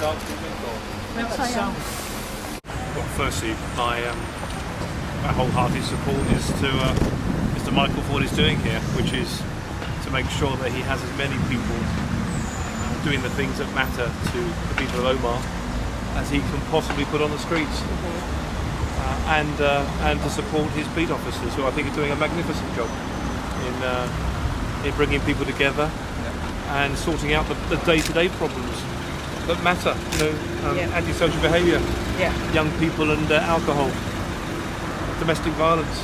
Yes, I am. Well, firstly, my wholehearted support is to Mr. Michael for what he's doing here, which is to make sure that he has as many people doing the things that matter to the people of Omagh as he can possibly put on the streets, and to support his beat officers, who I think are doing a magnificent job in bringing people together and sorting out the day-to-day problems that matter. Antisocial behaviour, young people and alcohol, domestic violence.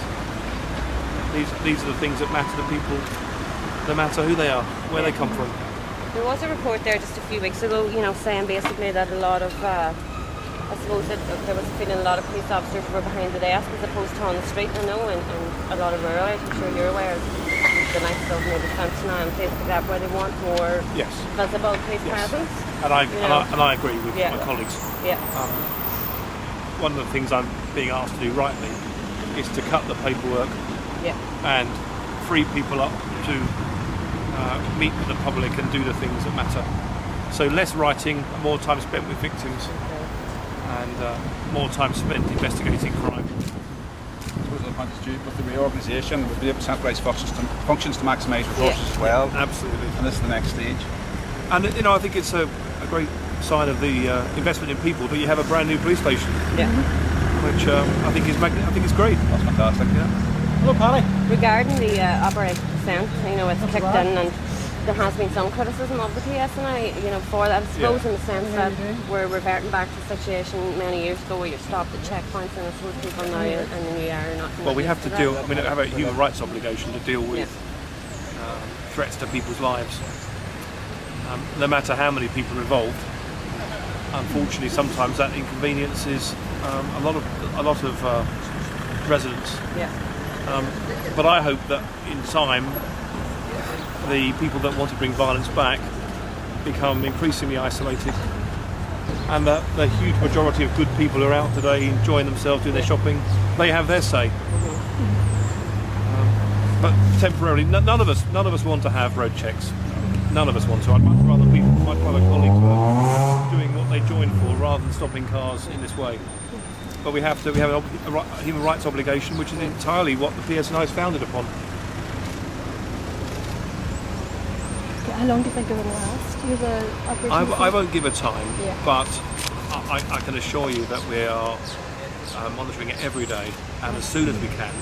These are the things that matter to people, no matter who they are, where they come from. There was a report there just a few weeks ago, saying basically that a lot of, I suppose that there was a feeling a lot of police officers were behind the desk as opposed to on the street, and a lot of rural areas, I'm sure you're aware of the likes of maybe Sampson and places like that, where they want more visible police presence. And I agree with my colleagues. One of the things I'm being asked to do rightly is to cut the paperwork and free people up to meet with the public and do the things that matter. So less writing, more time spent with victims, and more time spent investigating crime. With the reorganisation, we'll be able to centralise functions to maximise resources as well. Absolutely. And this is the next stage. And I think it's a great sign of the investment in people that you have a brand new police station, which I think is great. That's fantastic. Hello, Paddy. Regarding the operating consent, it's kicked in, and there has been some criticism of the PSNI, for that. I suppose in the sense that we're reverting back to a situation many years ago where you stopped at checkpoints, and I suppose people now in the new year are not. Well, we have to deal. We have a human rights obligation to deal with threats to people's lives. No matter how many people are involved, unfortunately, sometimes that inconveniences a lot of residents. But I hope that in time, the people that want to bring violence back become increasingly isolated, and that the huge majority of good people who are out today enjoying themselves, doing their shopping, they have their say. But temporarily, none of us want to have road checks. None of us want to. I'd much rather colleagues were doing what they joined for rather than stopping cars in this way. But we have a human rights obligation, which is entirely what the PSNI is founded upon. How long do you think it will last? I won't give a time, but I can assure you that we are monitoring it every day, and as soon as we can,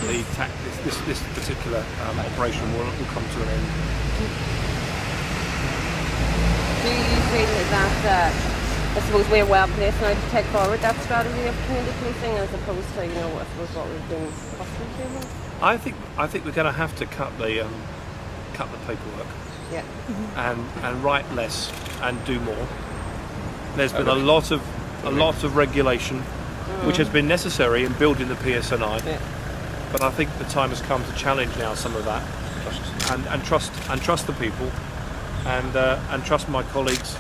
this particular operation will come to an end. Do you feel that I suppose we're well placed now to take forward that strategy of community policing as opposed to, I suppose what we've been accustomed to? I think we're going to have to cut the paperwork, and write less and do more. There's been a lot of regulation, which has been necessary in building the PSNI, but I think the time has come to challenge now some of that, and trust the people, and trust my colleagues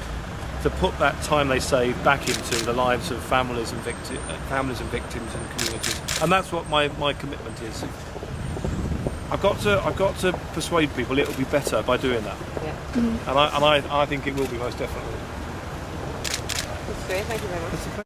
to put that time they save back into the lives of families and victims and communities. And that's what my commitment is. I've got to persuade people it will be better by doing that. And I think it will be, most definitely. That's great. Thank you very much.